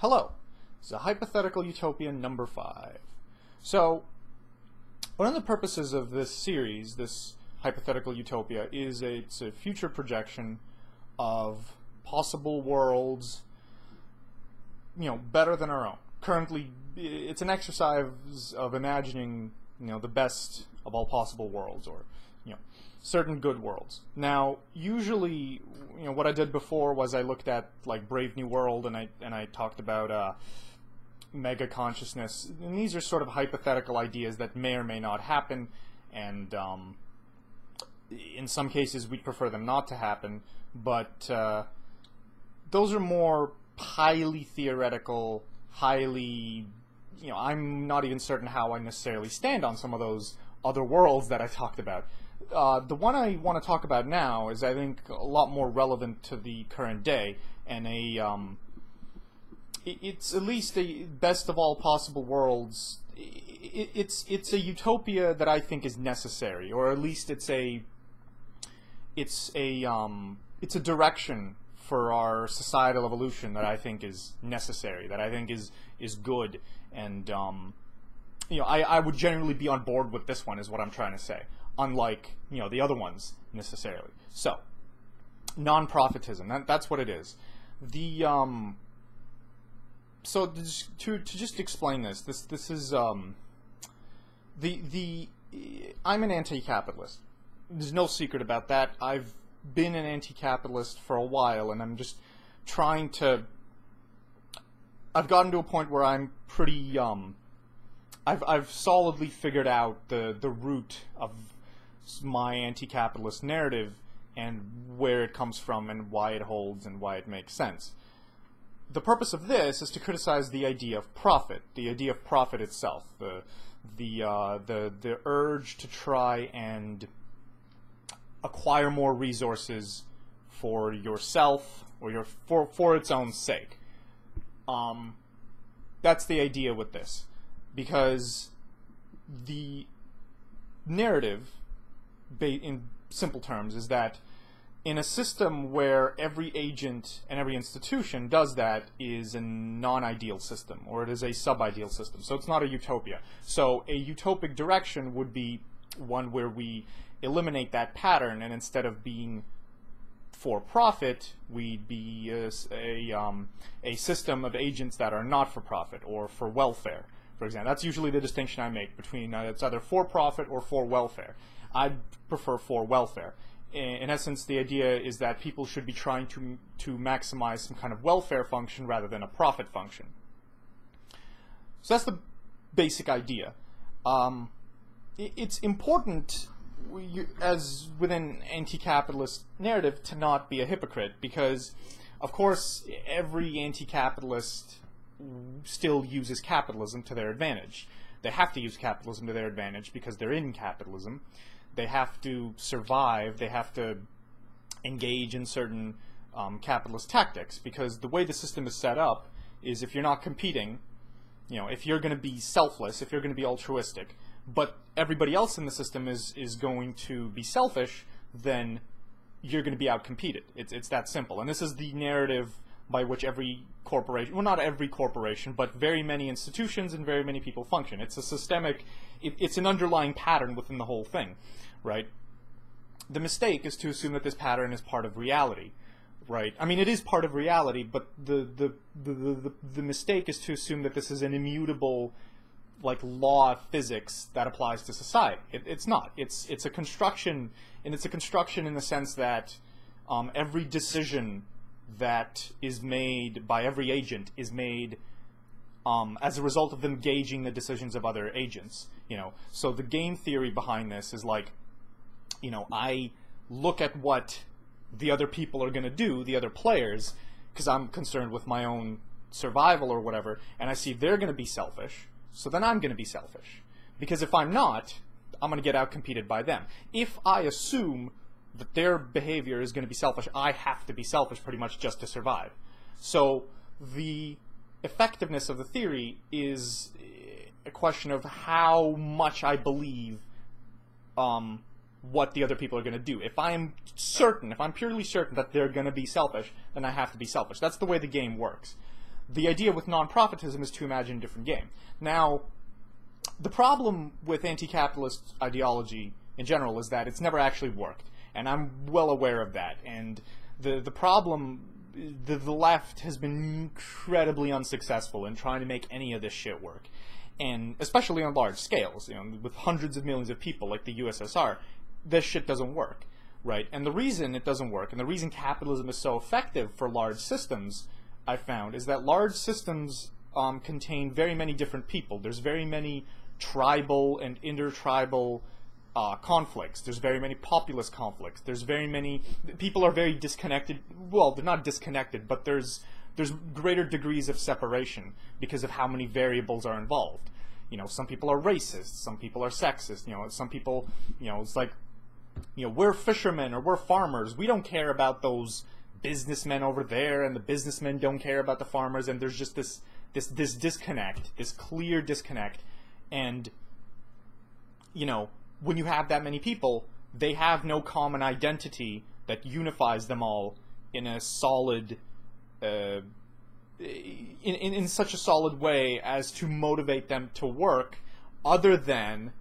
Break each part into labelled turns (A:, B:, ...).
A: Hello, this is a hypothetical utopia number 5. So, one of the purposes of this series, this hypothetical utopia, is it's a future projection of possible worlds, better than our own. Currently, it's an exercise of imagining, the best of all possible worlds, or, certain good worlds. Now, usually, what I did before was I looked at, like, Brave New World, and I talked about mega consciousness, and these are sort of hypothetical ideas that may or may not happen, and in some cases we'd prefer them not to happen, but those are more highly theoretical, highly, I'm not even certain how I necessarily stand on some of those other worlds that I talked about. The one I want to talk about now is, I think, a lot more relevant to the current day, and it's at least a best of all possible worlds. It's a utopia that I think is necessary, or at least it's a direction for our societal evolution that I think is necessary, that I think is good, and I would generally be on board with this one, is what I'm trying to say, unlike the other ones necessarily. So, non-profitism, that's what it is. The so to just explain this is I'm an anti-capitalist. There's no secret about that. I've been an anti-capitalist for a while, and I'm just trying to. I've gotten to a point where I'm pretty. I've solidly figured out the root of my anti-capitalist narrative and where it comes from and why it holds and why it makes sense. The purpose of this is to criticize the idea of profit, the idea of profit itself, the urge to try and acquire more resources for yourself or for its own sake. That's the idea with this, because the narrative, in simple terms, is that in a system where every agent and every institution does that is a non-ideal system, or it is a sub-ideal system. So it's not a utopia. So a utopic direction would be one where we eliminate that pattern, and instead of being for profit, we'd be a system of agents that are not for profit or for welfare, for example. That's usually the distinction I make between it's either for profit or for welfare. I'd prefer for welfare. In essence, the idea is that people should be trying to maximize some kind of welfare function rather than a profit function. So that's the basic idea. It's important, as within anti-capitalist narrative, to not be a hypocrite, because, of course, every anti-capitalist still uses capitalism to their advantage. They have to use capitalism to their advantage because they're in capitalism. They have to survive, they have to engage in certain capitalist tactics, because the way the system is set up is, if you're not competing, if you're going to be selfless, if you're going to be altruistic, but everybody else in the system is going to be selfish, then you're going to be outcompeted. It's that simple. And this is the narrative by which every corporation, well, not every corporation, but very many institutions and very many people function. It's a systemic, it's an underlying pattern within the whole thing, right? The mistake is to assume that this pattern is part of reality, right? I mean, it is part of reality, but the mistake is to assume that this is an immutable, like, law of physics that applies to society. It's not. It's a construction, and it's a construction in the sense that every decision that is made by every agent is made as a result of them gauging the decisions of other agents. So the game theory behind this is like, I look at what the other people are going to do, the other players, because I'm concerned with my own survival or whatever, and I see they're going to be selfish, so then I'm going to be selfish. Because if I'm not, I'm going to get outcompeted by them. If I assume that their behavior is going to be selfish, I have to be selfish pretty much just to survive. So the effectiveness of the theory is a question of how much I believe what the other people are going to do. If I'm purely certain that they're going to be selfish, then I have to be selfish. That's the way the game works. the idea with non-profitism is to imagine a different game. Now, the problem with anti-capitalist ideology in general is that it's never actually worked, and I'm well aware of that. And the problem, the left has been incredibly unsuccessful in trying to make any of this shit work, and especially on large scales, with hundreds of millions of people like the USSR, this shit doesn't work, right? And the reason it doesn't work, and the reason capitalism is so effective for large systems, I found, is that large systems contain very many different people. There's very many tribal and intertribal conflicts. There's very many populist conflicts. There's very many people are very disconnected. Well, they're not disconnected, but there's greater degrees of separation because of how many variables are involved. Some people are racist. Some people are sexist. Some people, it's like, we're fishermen or we're farmers. We don't care about those businessmen over there, and the businessmen don't care about the farmers. And there's just this disconnect, this clear disconnect. And when you have that many people, they have no common identity that unifies them all in a solid, in such a solid way as to motivate them to work, other than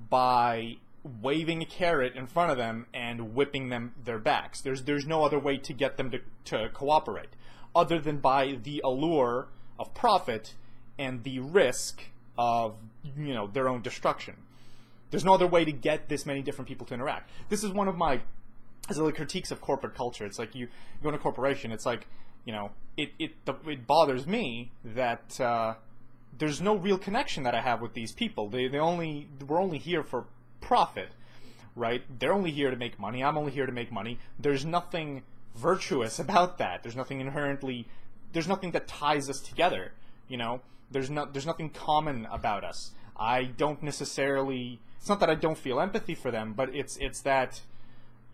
A: by waving a carrot in front of them and whipping them their backs. There's no other way to get them to cooperate, other than by the allure of profit and the risk of their own destruction. There's no other way to get this many different people to interact. This is one of my critiques of corporate culture. It's like you go in a corporation, it's like, it bothers me that there's no real connection that I have with these people. We're only here for profit, right? They're only here to make money. I'm only here to make money. There's nothing virtuous about that. There's nothing that ties us together. There's nothing common about us. I don't necessarily. It's not that I don't feel empathy for them, but it's that,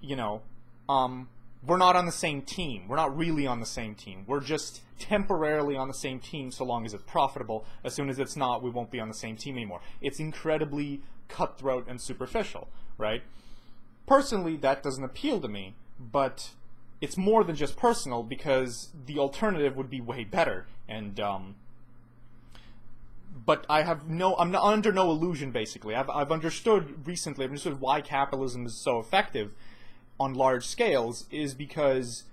A: we're not on the same team. We're not really on the same team. We're just temporarily on the same team so long as it's profitable. As soon as it's not, we won't be on the same team anymore. It's incredibly cutthroat and superficial, right? Personally, that doesn't appeal to me, but it's more than just personal, because the alternative would be way better. And but I'm under no illusion, basically. I've understood recently, why capitalism is so effective on large scales is because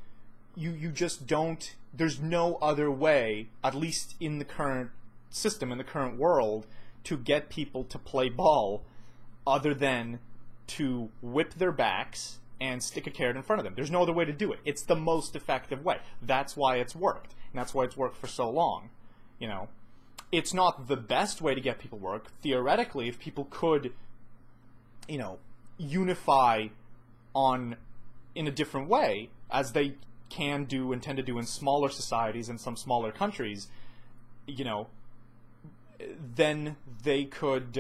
A: you just don't, there's no other way, at least in the current system, in the current world, to get people to play ball other than to whip their backs and stick a carrot in front of them. There's no other way to do it. It's the most effective way. That's why it's worked. And that's why it's worked for so long. It's not the best way to get people work. Theoretically, if people could, unify in a different way, as they can do and tend to do in smaller societies and some smaller countries, then they could,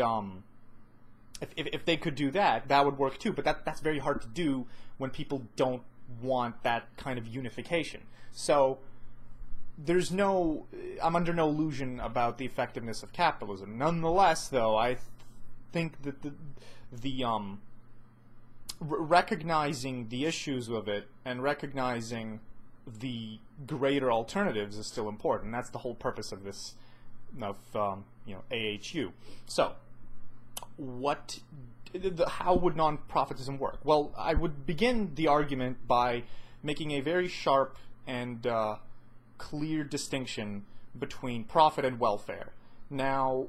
A: if they could do that, that would work too. But that's very hard to do when people don't want that kind of unification. So I'm under no illusion about the effectiveness of capitalism. Nonetheless, though, I think that the recognizing the issues of it and recognizing the greater alternatives is still important. That's the whole purpose of this, AHU. So, how would non-profitism work? Well, I would begin the argument by making a very sharp and clear distinction between profit and welfare. Now,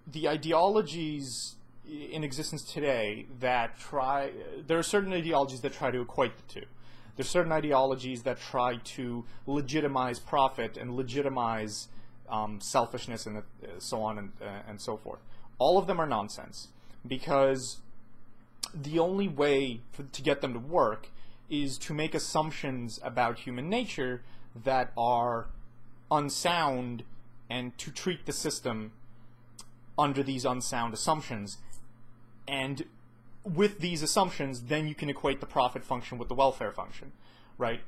A: the ideologies in existence today there are certain ideologies that try to equate the two. There's certain ideologies that try to legitimize profit and legitimize selfishness and so on and so forth. All of them are nonsense, because the only way to get them to work is to make assumptions about human nature that are unsound, and to treat the system under these unsound assumptions. And with these assumptions, then you can equate the profit function with the welfare function, right?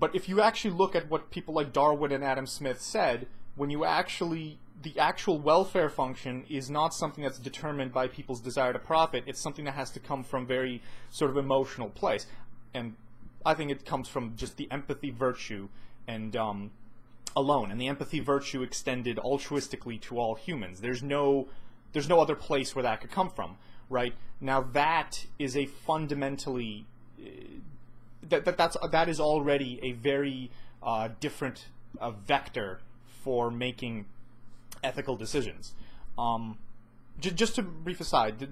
A: But if you actually look at what people like Darwin and Adam Smith said, the actual welfare function is not something that's determined by people's desire to profit. It's something that has to come from very sort of emotional place. And I think it comes from just the empathy virtue and alone, and the empathy virtue extended altruistically to all humans. There's no other place where that could come from, right? Now that is a fundamentally that is already a very different vector for making ethical decisions. Just to brief aside,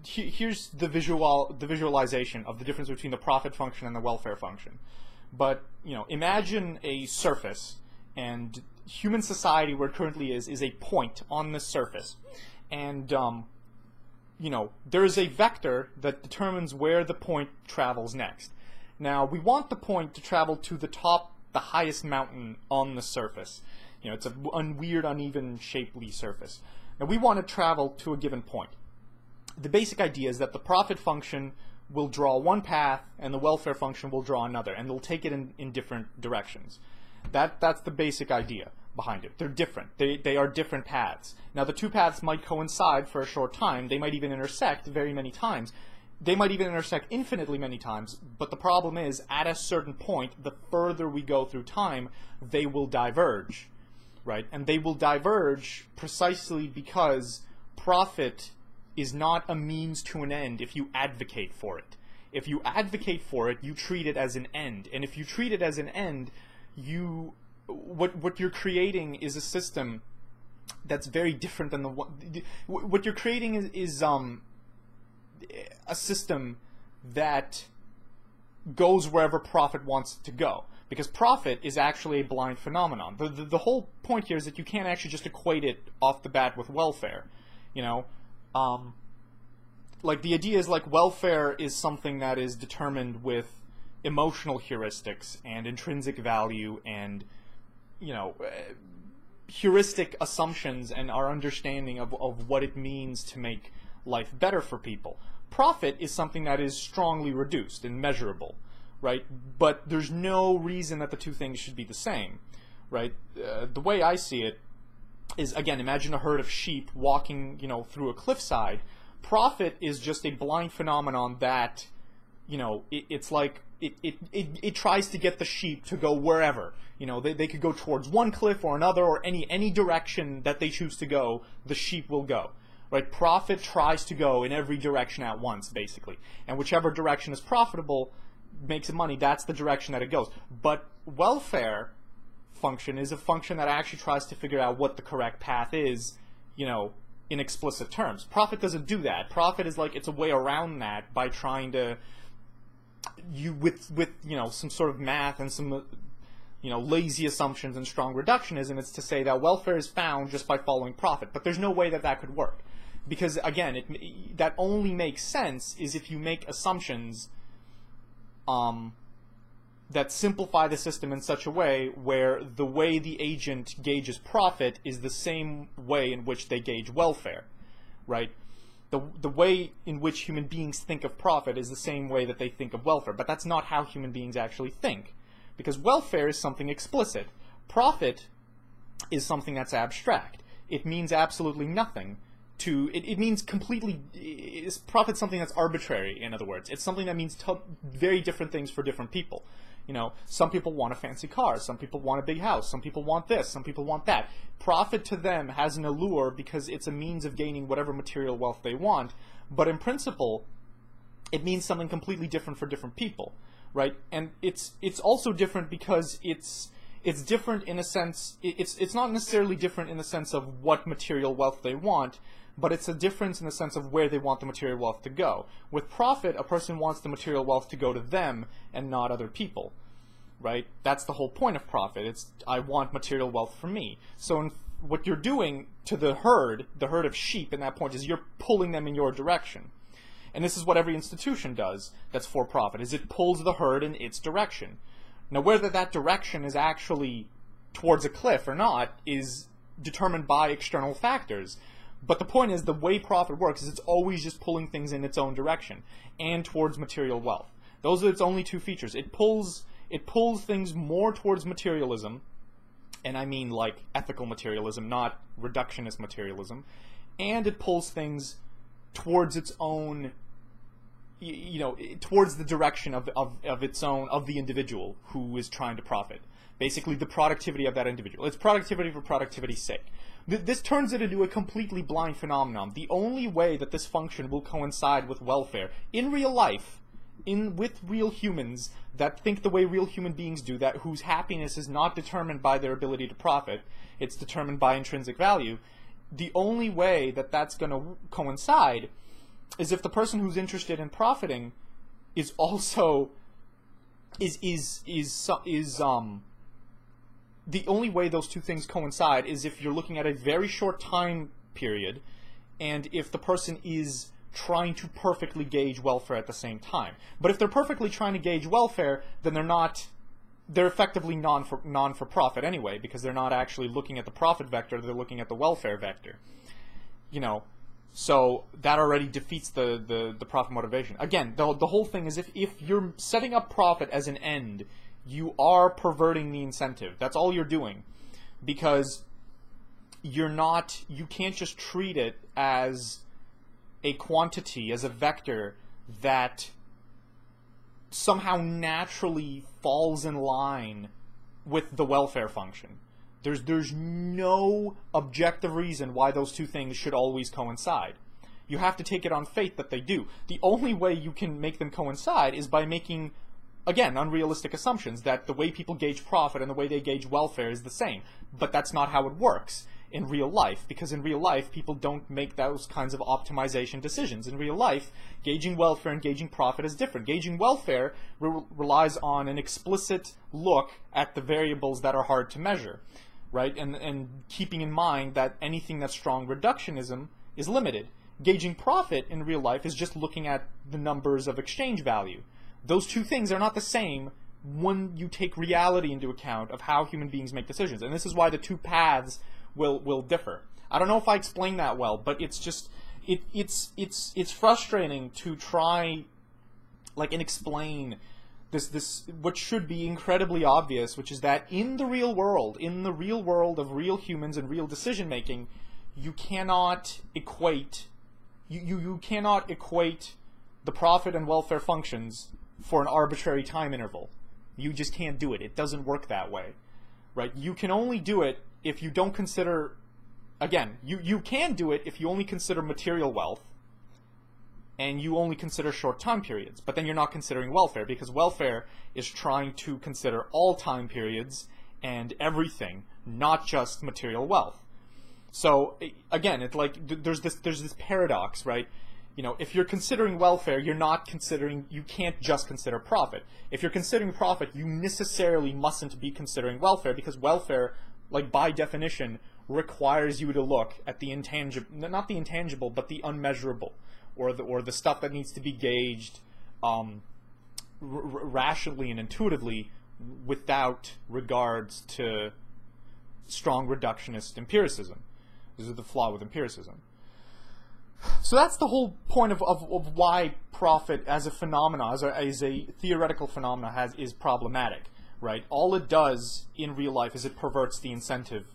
A: here's the visualization of the difference between the profit function and the welfare function. But imagine a surface, and human society where it currently is a point on this surface, and there is a vector that determines where the point travels next. Now we want the point to travel to the highest mountain on the surface. It's a weird, uneven, shapely surface. Now we want to travel to a given point. The basic idea is that the profit function will draw one path and the welfare function will draw another, and they'll take it in different directions. That's the basic idea behind it. They're different. They are different paths. Now the two paths might coincide for a short time. They might even intersect very many times. They might even intersect infinitely many times, but the problem is, at a certain point, the further we go through time, they will diverge, right? And they will diverge precisely because profit is not a means to an end if you advocate for it. If you advocate for it, you treat it as an end. And if you treat it as an end, what you're creating is a system that's very different than the one. What you're creating is a system that goes wherever profit wants it to go, because profit is actually a blind phenomenon. The whole point here is that you can't actually just equate it off the bat with welfare. Like the idea is like welfare is something that is determined with emotional heuristics and intrinsic value and heuristic assumptions and our understanding of what it means to make life better for people. Profit is something that is strongly reduced and measurable, right? But there's no reason that the two things should be the same, right? The way I see it is, again, imagine a herd of sheep walking, through a cliffside. Profit is just a blind phenomenon that, it's like it tries to get the sheep to go wherever. They could go towards one cliff or another, or any direction that they choose to go, the sheep will go. Right? Profit tries to go in every direction at once, basically. And whichever direction is profitable, makes it money, that's the direction that it goes. But welfare function is a function that actually tries to figure out what the correct path is, in explicit terms. Profit doesn't do that. Profit is like, it's a way around that by trying to, with some sort of math and some, lazy assumptions and strong reductionism, it's to say that welfare is found just by following profit. But there's no way that that could work. Because, again, that only makes sense is if you make assumptions that simplify the system in such a way where the way the agent gauges profit is the same way in which they gauge welfare, right? The way in which human beings think of profit is the same way that they think of welfare, but that's not how human beings actually think, because welfare is something explicit. Profit is something that's abstract. It means absolutely nothing. It means completely, profit's something that's arbitrary, in other words. It's something that means very different things for different people. Some people want a fancy car, some people want a big house, some people want this, some people want that. Profit to them has an allure because it's a means of gaining whatever material wealth they want, but in principle, it means something completely different for different people, right? And it's also different because it's different in a sense, it's not necessarily different in the sense of what material wealth they want, but it's a difference in the sense of where they want the material wealth to go. With profit, a person wants the material wealth to go to them and not other people, right? That's the whole point of profit. It's, I want material wealth for me. So what you're doing to the herd of sheep in that point, is you're pulling them in your direction. And this is what every institution does that's for profit, is it pulls the herd in its direction. Now, whether that direction is actually towards a cliff or not is determined by external factors. But the point is, the way profit works is it's always just pulling things in its own direction and towards material wealth. Those are its only two features. It pulls things more towards materialism, and I mean like ethical materialism, not reductionist materialism, and it pulls things towards its own, towards the direction of its own, of the individual who is trying to profit. basically the productivity of that individual. It's productivity for productivity's sake. This turns it into a completely blind phenomenon. The only way that this function will coincide with welfare in real life, with real humans that think the way real human beings do, that whose happiness is not determined by their ability to profit, it's determined by intrinsic value. The only way that that's going to coincide is if the person who's interested in profiting is also the only way those two things coincide is if you're looking at a very short time period, and if the person is trying to perfectly gauge welfare at the same time. But if they're perfectly trying to gauge welfare, then they're effectively non-for-profit anyway, because they're not actually looking at the profit vector, they're looking at the welfare vector. So that already defeats the profit motivation. Again, the whole thing is if you're setting up profit as an end, you are perverting the incentive. That's all you're doing, because you can't just treat it as a quantity, as a vector that somehow naturally falls in line with the welfare function. There's no objective reason why those two things should always coincide. You have to take it on faith that they do. The only way you can make them coincide is by making, again, unrealistic assumptions that the way people gauge profit and the way they gauge welfare is the same. But that's not how it works in real life, because in real life, people don't make those kinds of optimization decisions. In real life, gauging welfare and gauging profit is different. Gauging welfare relies on an explicit look at the variables that are hard to measure, right? And keeping in mind that anything that's strong reductionism is limited. Gauging profit in real life is just looking at the numbers of exchange value. Those two things are not the same when you take reality into account of how human beings make decisions. And this is why the two paths will differ. I don't know if I explained that well, but it's just it's frustrating to try and explain this what should be incredibly obvious, which is that in the real world of real humans and real decision making, you cannot equate you cannot equate the profit and welfare functions for an arbitrary time interval. You just can't do it. It doesn't work that way, right? You can only do it if you don't consider, again, you can do it if you only consider material wealth and you only consider short time periods, but then you're not considering welfare, because welfare is trying to consider all time periods and everything, not just material wealth. So again, it's like there's this paradox, right? If you're considering welfare, you can't just consider profit. If you're considering profit, you necessarily mustn't be considering welfare, because welfare, by definition, requires you to look at the intangible, not the intangible, but the unmeasurable, or the stuff that needs to be gauged rationally and intuitively without regards to strong reductionist empiricism. This is the flaw with empiricism. So that's the whole point of why profit as a phenomena, as a theoretical phenomena, is problematic, right? All it does in real life is it perverts the incentive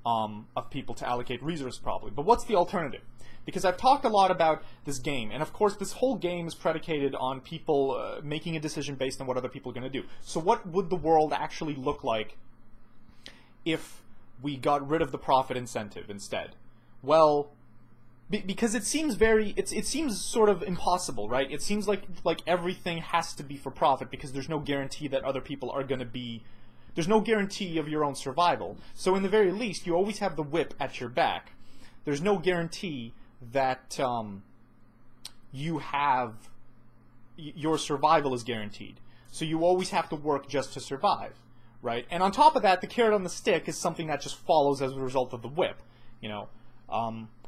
A: of people to allocate resources properly. But what's the alternative? Because I've talked a lot about this game, and of course this whole game is predicated on people making a decision based on what other people are going to do. So what would the world actually look like if we got rid of the profit incentive instead? Well, because it seems it seems sort of impossible, right? It seems like everything has to be for profit, because there's no guarantee that other people are going to be, there's no guarantee of your own survival. So in the very least, you always have the whip at your back. There's no guarantee that your survival is guaranteed. So you always have to work just to survive, right? And on top of that, the carrot on the stick is something that just follows as a result of the whip,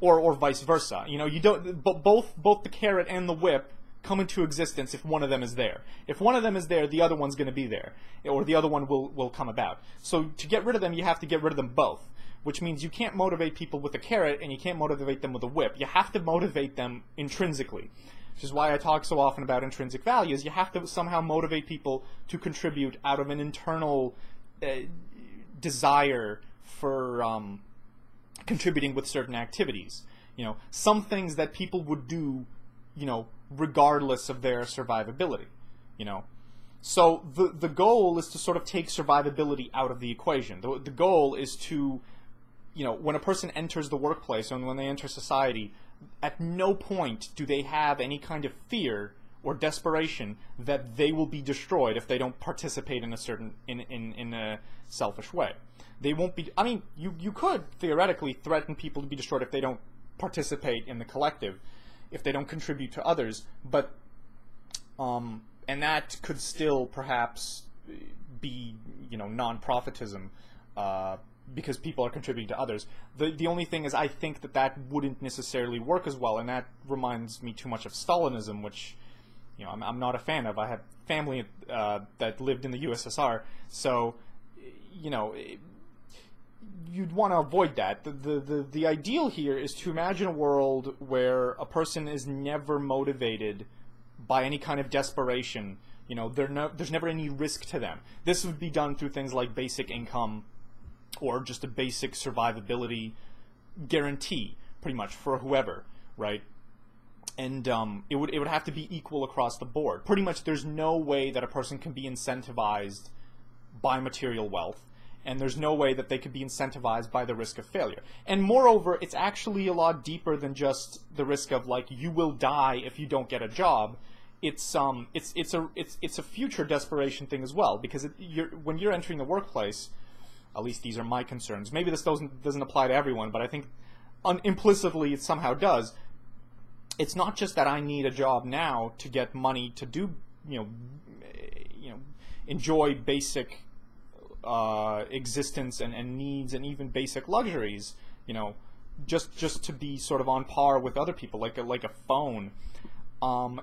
A: or vice versa. You don't. But both the carrot and the whip come into existence if one of them is there. If one of them is there, the other one's going to be there, or the other one will come about. So to get rid of them, you have to get rid of them both, which means you can't motivate people with a carrot and you can't motivate them with a whip. You have to motivate them intrinsically, which is why I talk so often about intrinsic values. You have to somehow motivate people to contribute out of an internal desire for contributing with certain activities. Some things that people would do, regardless of their survivability. So the goal is to sort of take survivability out of the equation. The goal is to, when a person enters the workplace and when they enter society, at no point do they have any kind of fear or desperation that they will be destroyed if they don't participate in a selfish way. They won't be. I mean, you could theoretically threaten people to be destroyed if they don't participate in the collective, if they don't contribute to others, but and that could still perhaps be, non-profitism, because people are contributing to others. The only thing is, I think that wouldn't necessarily work as well, and that reminds me too much of Stalinism, which, I'm not a fan of. I have family that lived in the USSR, so, you'd want to avoid that. The ideal here is to imagine a world where a person is never motivated by any kind of desperation. There's never any risk to them. This would be done through things like basic income or just a basic survivability guarantee, pretty much, for whoever, right? And it would have to be equal across the board. Pretty much there's no way that a person can be incentivized by material wealth, and there's no way that they could be incentivized by the risk of failure. And moreover, it's actually a lot deeper than just the risk of, like, you will die if you don't get a job. It's a future desperation thing as well, because when you're entering the workplace, at least these are my concerns. Maybe this doesn't apply to everyone, but I think implicitly it somehow does. It's not just that I need a job now to get money to do, enjoy basic existence and needs and even basic luxuries, just to be sort of on par with other people, like a phone.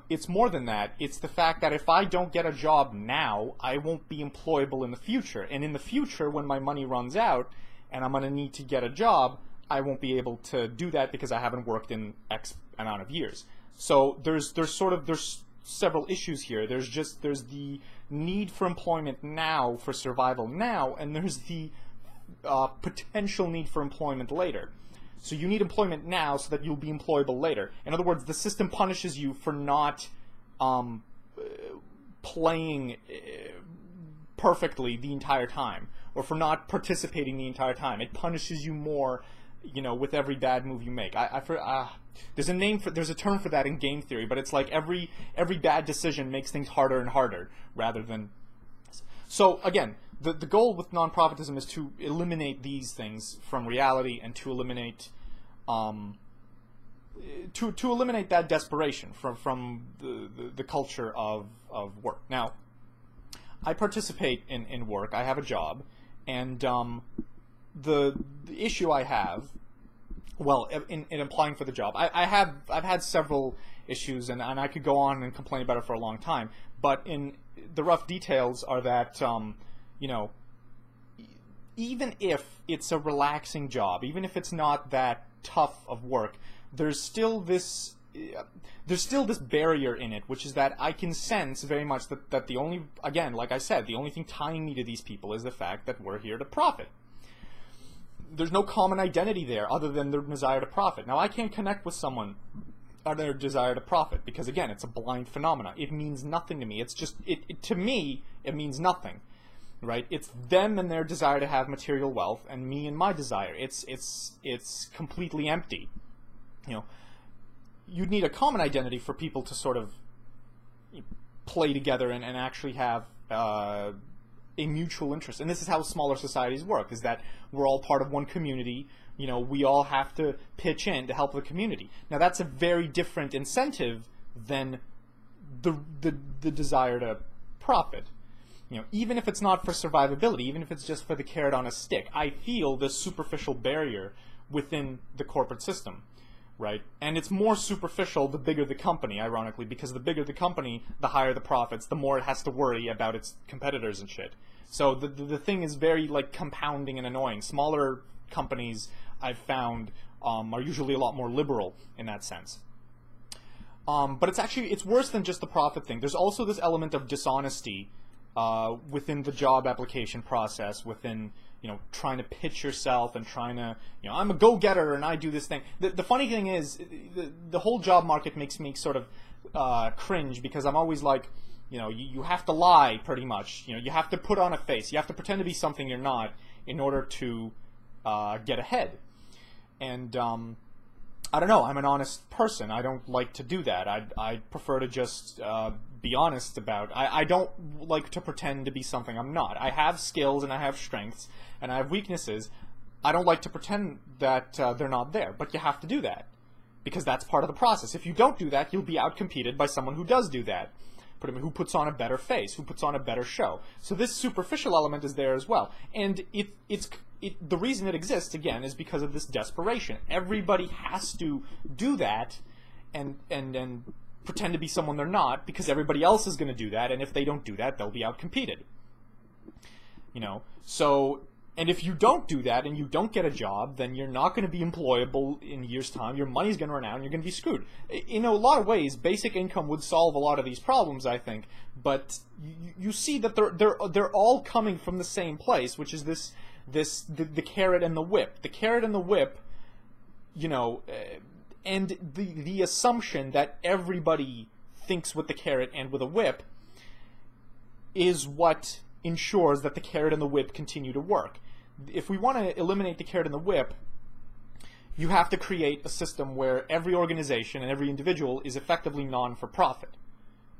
A: It's more than that. It's the fact that if I don't get a job now, I won't be employable in the future. And in the future, when my money runs out and I'm going to need to get a job, I won't be able to do that because I haven't worked in X amount of years. So there's several issues here. There's the need for employment now, for survival now, and there's the potential need for employment later. So you need employment now so that you'll be employable later. In other words, the system punishes you for not playing perfectly the entire time, or for not participating the entire time. It punishes you more, with every bad move you make. There's a term for that in game theory, but it's like every bad decision makes things harder and harder, rather than. So again, the goal with non-profitism is to eliminate these things from reality and to eliminate to eliminate that desperation from the culture of work. Now, I participate in work. I have a job, and the issue I have, well, in applying for the job, I've had several issues, and I could go on and complain about it for a long time. But in the rough details are that even if it's a relaxing job, even if it's not that tough of work, there's still this barrier in it, which is that I can sense very much that the only, again, like I said, the only thing tying me to these people is the fact that we're here to profit. There's no common identity there other than their desire to profit. Now, I can't connect with someone on their desire to profit because, again, it's a blind phenomenon. It means nothing to me. It's just, to me, it means nothing, right? It's them and their desire to have material wealth, and me and my desire. It's completely empty. You'd need a common identity for people to sort of play together and actually have a mutual interest. And this is how smaller societies work, is that we're all part of one community. We all have to pitch in to help the community. Now, that's a very different incentive than the desire to profit. Even if it's not for survivability, even if it's just for the carrot on a stick, I feel this superficial barrier within the corporate system, right? And it's more superficial the bigger the company, ironically, because the bigger the company, the higher the profits, the more it has to worry about its competitors and shit. So the thing is very, like, compounding and annoying. Smaller companies, I've found, are usually a lot more liberal in that sense. But it's worse than just the profit thing. There's also this element of dishonesty within the job application process, within, trying to pitch yourself and trying to, I'm a go-getter and I do this thing. The funny thing is, the whole job market makes me sort of cringe, because I'm always like, You know, you have to lie, pretty much. You know, you have to put on a face. You have to pretend to be something you're not in order to get ahead. And I don't know. I'm an honest person. I don't like to do that. I prefer to just be honest about. I don't like to pretend to be something I'm not. I have skills and I have strengths and I have weaknesses. I don't like to pretend that they're not there. But you have to do that because that's part of the process. If you don't do that, you'll be outcompeted by someone who does do that. Who puts on a better face, who puts on a better show. So this superficial element is there as well. And the reason it exists, again, is because of this desperation. Everybody has to do that and pretend to be someone they're not because everybody else is going to do that, and if they don't do that, they'll be outcompeted. You know, so... And if you don't do that and you don't get a job, then you're not going to be employable in a year's time. Your money's going to run out and you're going to be screwed. In a lot of ways, basic income would solve a lot of these problems, I think. But you see that they're all coming from the same place, which is the carrot and the whip. The carrot and the whip, you know, and the assumption that everybody thinks with the carrot and with a whip is what ensures that the carrot and the whip continue to work. If we want to eliminate the carrot and the whip, you have to create a system where every organization and every individual is effectively non-for-profit.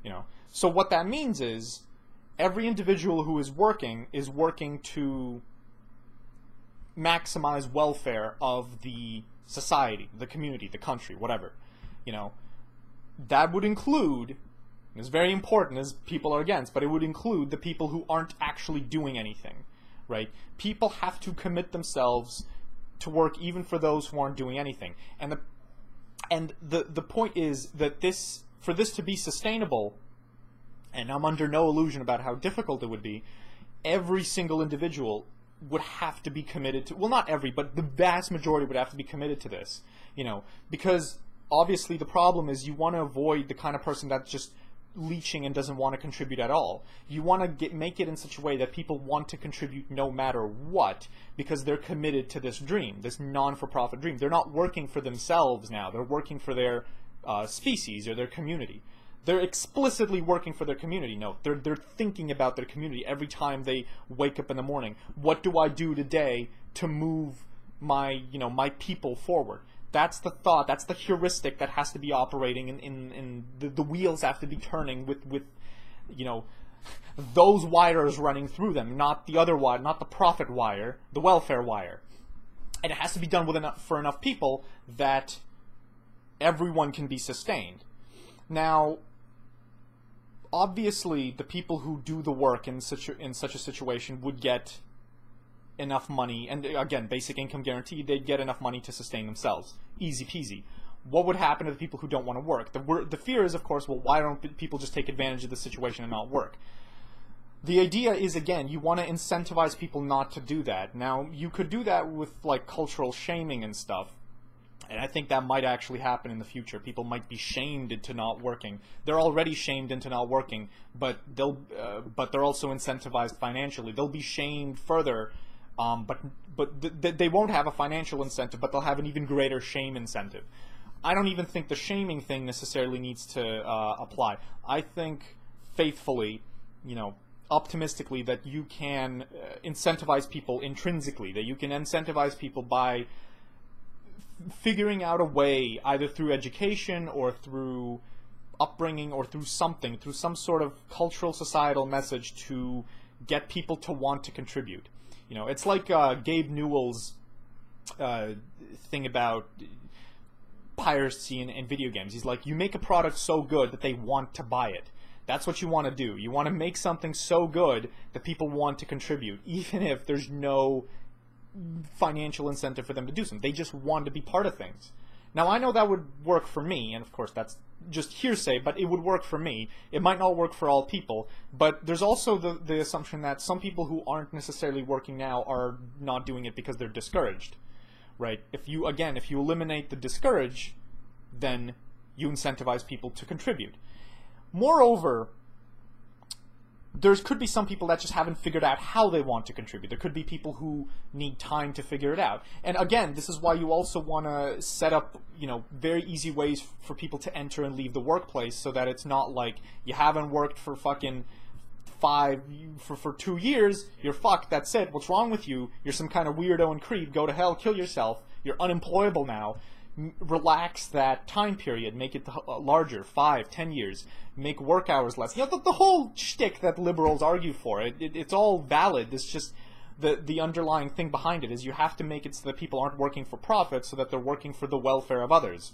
A: You know, so what that means is every individual who is working to maximize welfare of the society, the community, the country, whatever. You know, that would include, and it's very important as people are against, but it would include the people who aren't actually doing anything, right? People have to commit themselves to work even for those who aren't doing anything. And the point is that for this to be sustainable, and I'm under no illusion about how difficult it would be, every single individual would have to be committed to, well, not every, but the vast majority would have to be committed to this, you know, because obviously the problem is you want to avoid the kind of person that's just leeching and doesn't want to contribute at all. You want to make it in such a way that people want to contribute no matter what, because they're committed to this dream, this non-for-profit dream. They're not working for themselves now. They're working for their species or their community. They're explicitly working for their community. No, they're thinking about their community every time they wake up in the morning. What do I do today to move my people forward? That's the thought, that's the heuristic that has to be operating, and the wheels have to be turning with you know, those wires running through them, not the other wire, not the profit wire, the welfare wire. And it has to be done with for enough people that everyone can be sustained. Now, obviously, the people who do the work in such a situation would get enough money, and again, basic income guarantee, they'd get enough money to sustain themselves. Easy peasy. What would happen to the people who don't want to work? The fear is, of course, well, why don't people just take advantage of the situation and not work? The idea is, again, you want to incentivize people not to do that. Now, you could do that with, like, cultural shaming and stuff, and I think that might actually happen in the future. People might be shamed into not working. They're already shamed into not working, but they're also incentivized financially. They'll be shamed further. But they won't have a financial incentive, but they'll have an even greater shame incentive. I don't even think the shaming thing necessarily needs to apply. I think faithfully, you know, optimistically, that you can incentivize people intrinsically, that you can incentivize people by figuring out a way, either through education or through upbringing or through something, through some sort of cultural, societal message to get people to want to contribute. You know, it's like Gabe Newell's thing about piracy in video games. He's like, you make a product so good that they want to buy it. That's what you want to do. You want to make something so good that people want to contribute, even if there's no financial incentive for them to do something. They just want to be part of things. Now, I know that would work for me, and of course that's just hearsay, but it would work for me. It might not work for all people, but there's also the assumption that some people who aren't necessarily working now are not doing it because they're discouraged, right? If you eliminate the discourage, then you incentivize people to contribute. Moreover, there could be some people that just haven't figured out how they want to contribute. There could be people who need time to figure it out. And again, this is why you also want to set up, very easy ways for people to enter and leave the workplace, so that it's not like you haven't worked for fucking for 2 years, you're fucked, that's it, what's wrong with you? You're some kind of weirdo and creep, go to hell, kill yourself, you're unemployable now. Relax that time period, make it larger, 5, 10 years, make work hours less. The whole shtick that liberals argue for, it's all valid. It's just the underlying thing behind it is you have to make it so that people aren't working for profit, so that they're working for the welfare of others.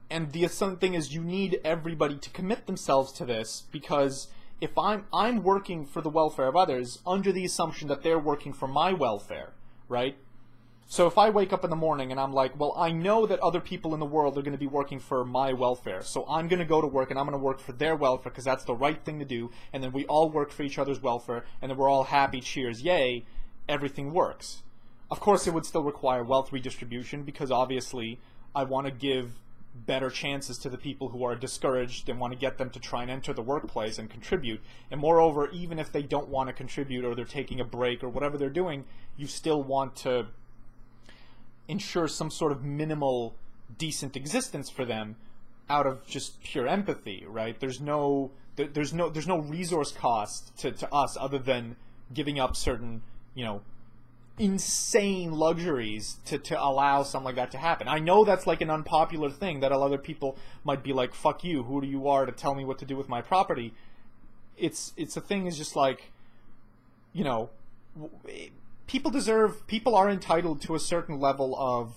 A: And the thing is, you need everybody to commit themselves to this, because if I'm working for the welfare of others under the assumption that they're working for my welfare, right? So if I wake up in the morning and I'm like, well, I know that other people in the world are going to be working for my welfare, so I'm going to go to work and I'm going to work for their welfare because that's the right thing to do, and then we all work for each other's welfare, and then we're all happy, cheers, yay, everything works. Of course, it would still require wealth redistribution, because obviously I want to give better chances to the people who are discouraged and want to get them to try and enter the workplace and contribute. And moreover, even if they don't want to contribute, or they're taking a break or whatever they're doing, you still want to ensure some sort of minimal decent existence for them out of just pure empathy, right? There's no resource cost to us other than giving up certain, insane luxuries to allow something like that to happen. I know that's like an unpopular thing, that other people might be like, fuck you, who do you are to tell me what to do with my property? It's a thing is just like, people are entitled to a certain level of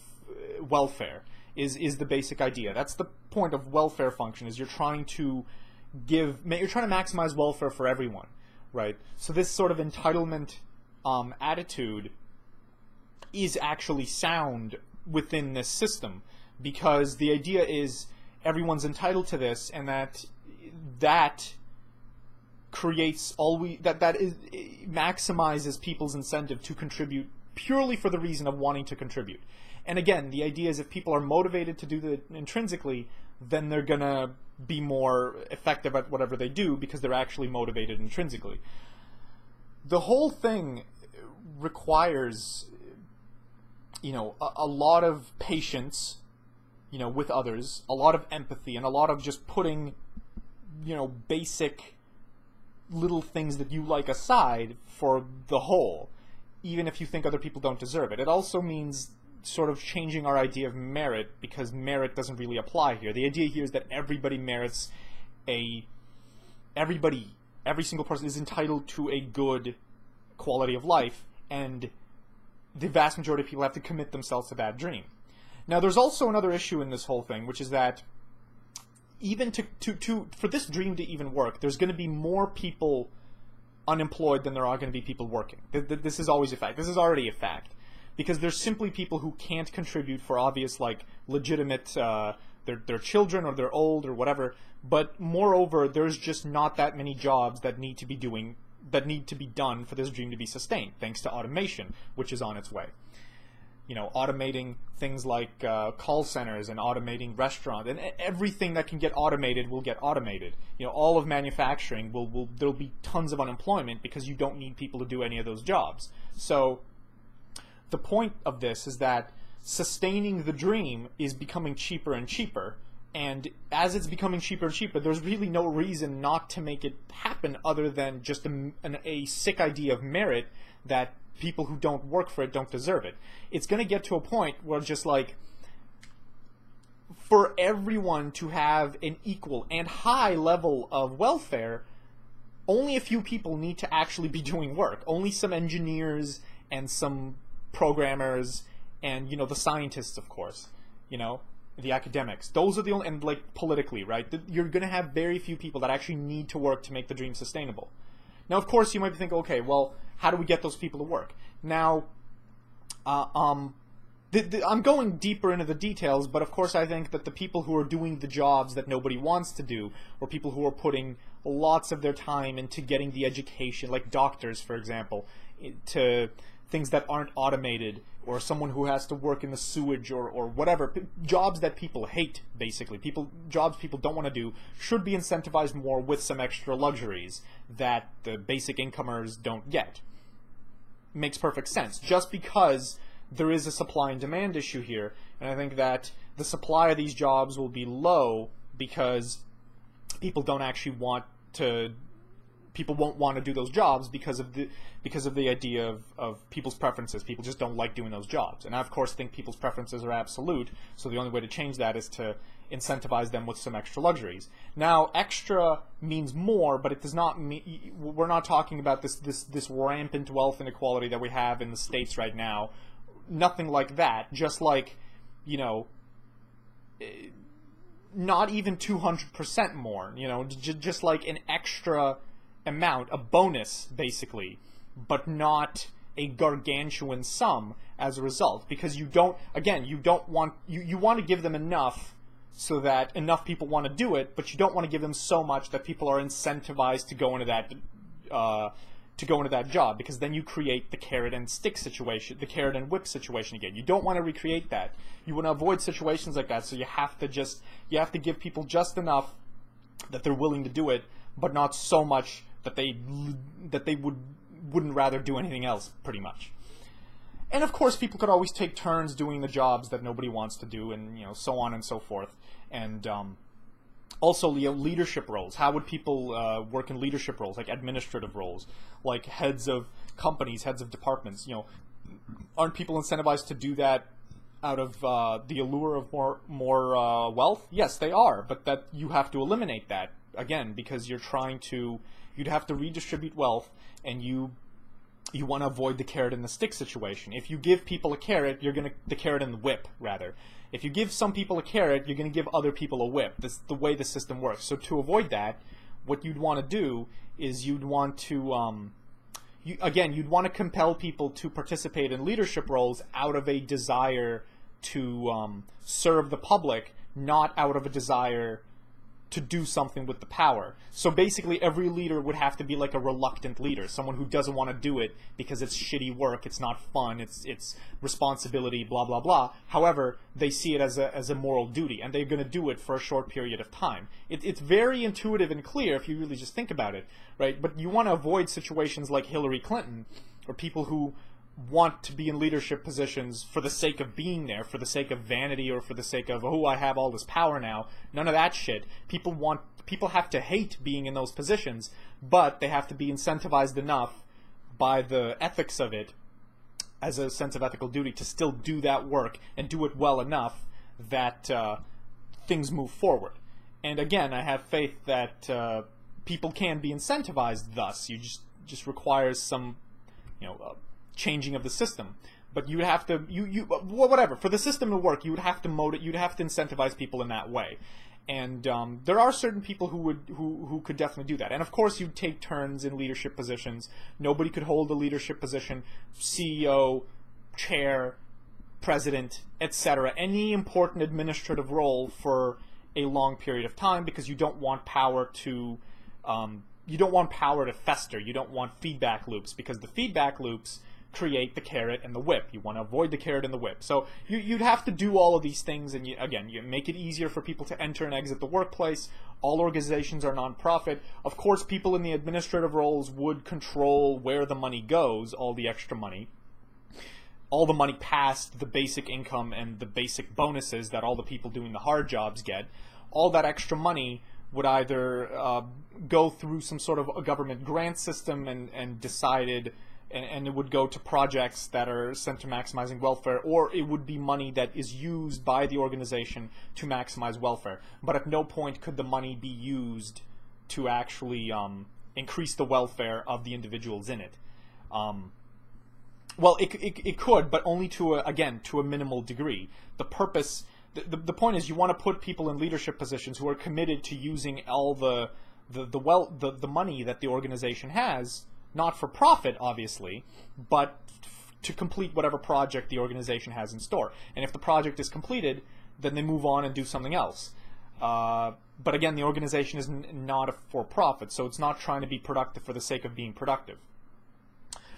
A: welfare, is the basic idea. That's the point of welfare function, is you're trying to maximize welfare for everyone, right? So this sort of entitlement attitude is actually sound within this system, because the idea is everyone's entitled to this, and that creates maximizes people's incentive to contribute purely for the reason of wanting to contribute. And again, the idea is if people are motivated to do that intrinsically, then they're gonna be more effective at whatever they do because they're actually motivated intrinsically. The whole thing requires, a lot of patience, with others, a lot of empathy, and a lot of just putting, basic little things that you like aside for the whole, even if you think other people don't deserve it. It also means sort of changing our idea of merit, because merit doesn't really apply here. The idea here is that everybody merits every single person is entitled to a good quality of life, and the vast majority of people have to commit themselves to that dream. Now, there's also another issue in this whole thing, which is that even for this dream to even work, there's going to be more people unemployed than there are going to be people working. This is always a fact. This is already a fact, because there's simply people who can't contribute for obvious, legitimate, their children, or they're old or whatever. But moreover, there's just not that many jobs that need to be done for this dream to be sustained, thanks to automation, which is on its way. Automating things like call centers, and automating restaurants, and everything that can get automated will get automated. All of manufacturing there'll be tons of unemployment because you don't need people to do any of those jobs. So the point of this is that sustaining the dream is becoming cheaper and cheaper, and as it's becoming cheaper and cheaper, there's really no reason not to make it happen other than just a sick idea of merit that people who don't work for it don't deserve it. It's going to get to a point where just for everyone to have an equal and high level of welfare, only a few people need to actually be doing work. Only some engineers and some programmers and, the scientists, of course, the academics. Those are the only, and politically, right? You're going to have very few people that actually need to work to make the dream sustainable. Now, of course, you might think, okay, well, how do we get those people to work? Now, I'm going deeper into the details, but of course I think that the people who are doing the jobs that nobody wants to do, or people who are putting lots of their time into getting the education, like doctors, for example, to things that aren't automated, or someone who has to work in the sewage or whatever, jobs that people hate, basically, jobs people don't want to do, should be incentivized more with some extra luxuries that the basic incomers don't get. Makes perfect sense. Just because there is a supply and demand issue here, and I think that the supply of these jobs will be low because people don't actually want to, people won't want to do those jobs because of the idea of people's preferences. People just don't like doing those jobs. And I, of course, think people's preferences are absolute, so the only way to change that is to incentivize them with some extra luxuries. Now, extra means more, but it does not mean, we're not talking about this rampant wealth inequality that we have in the States right now. Nothing like that. Just like, you know, not even 200% more, you know, just like an extra amount, a bonus, basically, but not a gargantuan sum as a result, because you don't, again, you don't want, you want to give them enough so that enough people want to do it, but you don't want to give them so much that people are incentivized to go into that job, because then you create the carrot and stick situation, the carrot and whip situation again. You don't want to recreate that. You want to avoid situations like that, so you have to give people just enough that they're willing to do it, but not so much that they wouldn't rather do anything else, pretty much. And of course, people could always take turns doing the jobs that nobody wants to do, and, you know, so on and so forth. And also, leadership roles. How would people work in leadership roles, like administrative roles, like heads of companies, heads of departments? You know, aren't people incentivized to do that out of the allure of more wealth? Yes, they are, but that you have to eliminate that again, because you'd have to redistribute wealth, and you want to avoid the carrot and the stick situation. If you give people a carrot, the carrot and the whip, rather. If you give some people a carrot, you're going to give other people a whip. That's the way the system works. So to avoid that, what you'd want to do is you'd want to, you'd want to compel people to participate in leadership roles out of a desire to serve the public, not out of a desire to do something with the power. So basically every leader would have to be like a reluctant leader, someone who doesn't want to do it because it's shitty work, it's not fun, it's responsibility, blah blah blah. However, they see it as a moral duty, and they're going to do it for a short period of time. It's very intuitive and clear if you really just think about it, right? But you want to avoid situations like Hillary Clinton, or people who want to be in leadership positions for the sake of being there, for the sake of vanity, or for the sake of, oh, I have all this power now. None of that shit. People have to hate being in those positions, but they have to be incentivized enough by the ethics of it as a sense of ethical duty to still do that work and do it well enough that things move forward. And again, I have faith that people can be incentivized thus. You just requires some, you know, changing of the system, but you'd have to whatever, for the system to work, you'd have to incentivize people in that way. And there are certain people who could definitely do that. And of course, you'd take turns in leadership positions. Nobody could hold a leadership position, CEO, chair, president, etc., any important administrative role for a long period of time, because you don't want power to fester. You don't want feedback loops, because the feedback loops create the carrot and the whip. You want to avoid the carrot and the whip. So you'd have to do all of these things, and you make it easier for people to enter and exit the workplace. All organizations are non-profit. Of course, people in the administrative roles would control where the money goes, all the extra money. All the money past the basic income and the basic bonuses that all the people doing the hard jobs get. All that extra money would either go through some sort of a government grant system and decided, and it would go to projects that are sent to maximizing welfare, or it would be money that is used by the organization to maximize welfare. But at no point could the money be used to actually increase the welfare of the individuals in it. Well, it could, but only to a minimal degree. The purpose, the point is, you want to put people in leadership positions who are committed to using all the money that the organization has, not for profit, obviously, but to complete whatever project the organization has in store. And if the project is completed, then they move on and do something else. But again, the organization is not a for-profit, so it's not trying to be productive for the sake of being productive.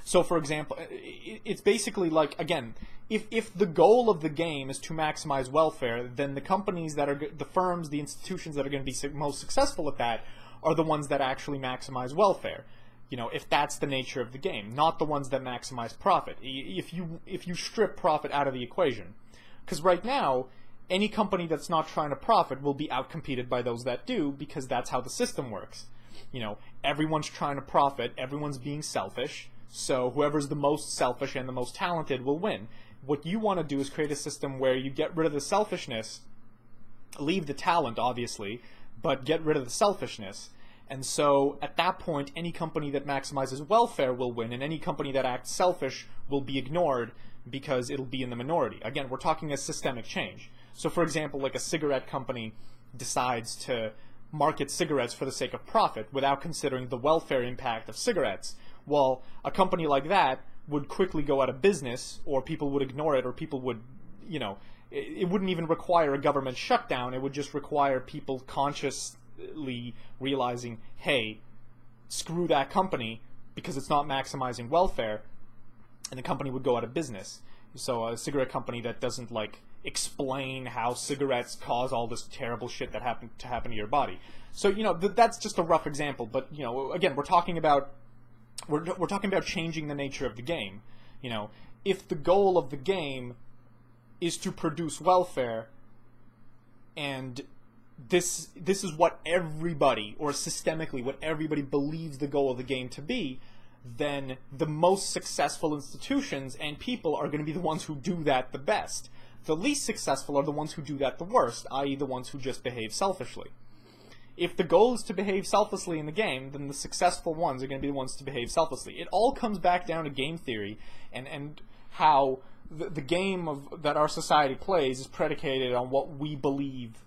A: So, for example, it's basically like, again, if the goal of the game is to maximize welfare, then the companies that are, the firms, the institutions that are going to be most successful at that are the ones that actually maximize welfare. You know, if that's the nature of the game, not the ones that maximize profit. If you strip profit out of the equation, because right now, any company that's not trying to profit will be outcompeted by those that do, because that's how the system works. You know, everyone's trying to profit, everyone's being selfish, so whoever's the most selfish and the most talented will win. What you want to do is create a system where you get rid of the selfishness, leave the talent, obviously, but get rid of the selfishness. And so, at that point, any company that maximizes welfare will win, and any company that acts selfish will be ignored because it'll be in the minority. Again, we're talking a systemic change. So, for example, like a cigarette company decides to market cigarettes for the sake of profit without considering the welfare impact of cigarettes. Well, a company like that would quickly go out of business, or people would ignore it, or people would, you know, it wouldn't even require a government shutdown. It would just require people consciously realizing, hey, screw that company because it's not maximizing welfare, and the company would go out of business. So a cigarette company that doesn't, like, explain how cigarettes cause all this terrible shit that happen to your body. So, you know, that's just a rough example, but, you know, again, we're talking about changing the nature of the game. You know, if the goal of the game is to produce welfare, and this is what everybody, or systemically what everybody believes the goal of the game to be, then the most successful institutions and people are going to be the ones who do that the best. The least successful are the ones who do that the worst, i.e. the ones who just behave selfishly. If the goal is to behave selflessly in the game, then the successful ones are going to be the ones to behave selflessly. It all comes back down to game theory, and how the game that our society plays is predicated on what we believe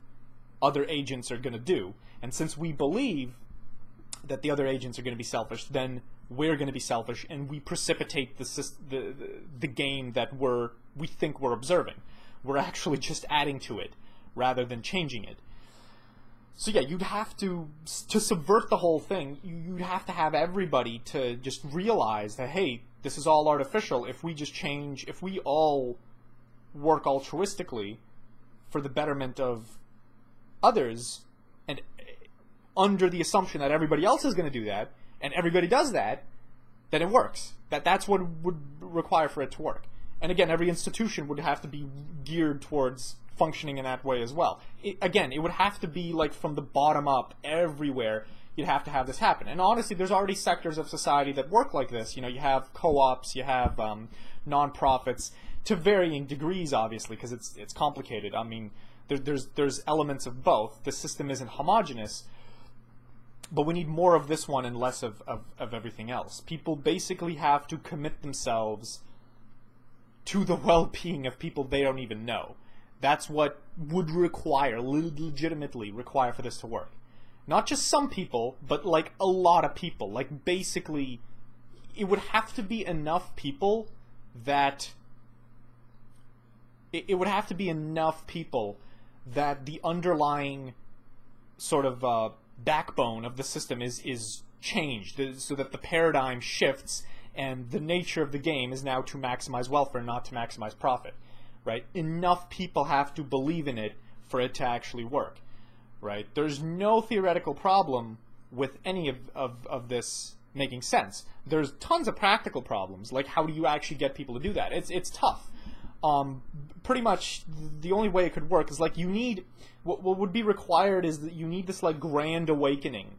A: other agents are going to do. And since we believe that the other agents are going to be selfish, then we're going to be selfish, and we precipitate the game that we think we're observing. We're actually just adding to it rather than changing it. So yeah, you'd have to subvert the whole thing, you'd have to have everybody to just realize that, hey, this is all artificial. If we just change, if we all work altruistically for the betterment of others, and under the assumption that everybody else is going to do that, and everybody does that, then it works. That's what it would require for it to work. And again, every institution would have to be geared towards functioning in that way as well. Again, it would have to be like from the bottom up, everywhere. You'd have to have this happen. And honestly, there's already sectors of society that work like this. You know, you have co-ops, you have non-profits, to varying degrees, obviously, because it's complicated. I mean, there's elements of both. The system isn't homogeneous, but we need more of this one and less of everything else. People basically have to commit themselves to the well-being of people they don't even know. That's what would legitimately require for this to work. Not just some people, but like a lot of people. Like basically, it would have to be enough people that the underlying sort of backbone of the system is changed, so that the paradigm shifts and the nature of the game is now to maximize welfare, not to maximize profit, right? Enough people have to believe in it for it to actually work, right? There's no theoretical problem with any of this making sense. There's tons of practical problems, like how do you actually get people to do that? It's tough. Pretty much the only way it could work is like you need, what would be required is that you need this like grand awakening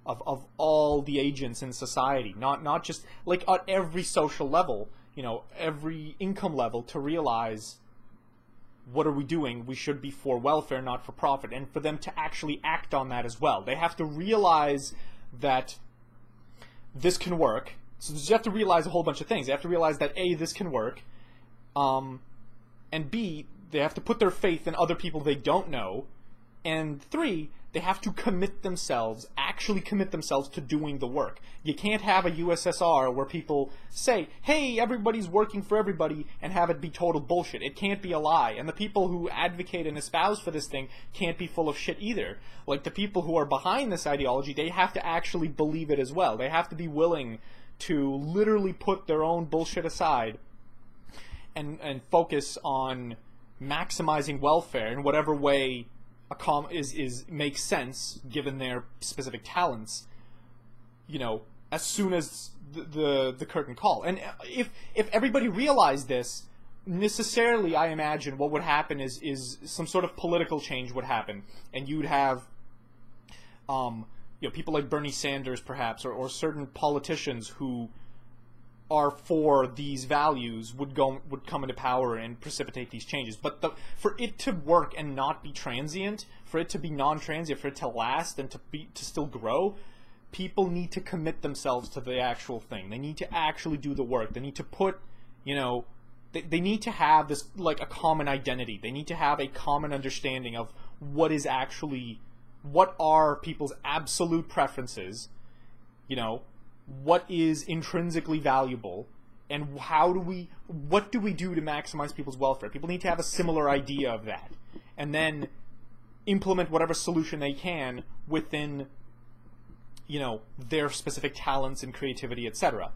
A: of all the agents in society, not just like at every social level, you know, every income level, to realize what are we doing? We should be for welfare, not for profit, and for them to actually act on that as well. They have to realize that this can work. So you have to realize a whole bunch of things. They have to realize that A, this can work, and B, they have to put their faith in other people they don't know, and 3, they have to actually commit themselves to doing the work. You can't have a USSR where people say, hey, everybody's working for everybody, and have it be total bullshit. It can't be a lie. And the people who advocate and espouse for this thing can't be full of shit either. Like, the people who are behind this ideology, they have to actually believe it as well. They have to be willing to literally put their own bullshit aside and focus on maximizing welfare in whatever way makes sense given their specific talents, as soon as the curtain call. And if everybody realized this, necessarily, I imagine what would happen is some sort of political change would happen, and you'd have people like Bernie Sanders, perhaps, or certain politicians who are for these values would come into power and precipitate these changes. But for it to work and not be transient, for it to be non-transient, for it to last and to still grow, people need to commit themselves to the actual thing. They need to actually do the work. They need to put, they need to have this, like, a common identity. They need to have a common understanding of what are people's absolute preferences, what is intrinsically valuable, and what do we do to maximize people's welfare. People need to have a similar idea of that, and then implement whatever solution they can within, their specific talents and creativity, etc.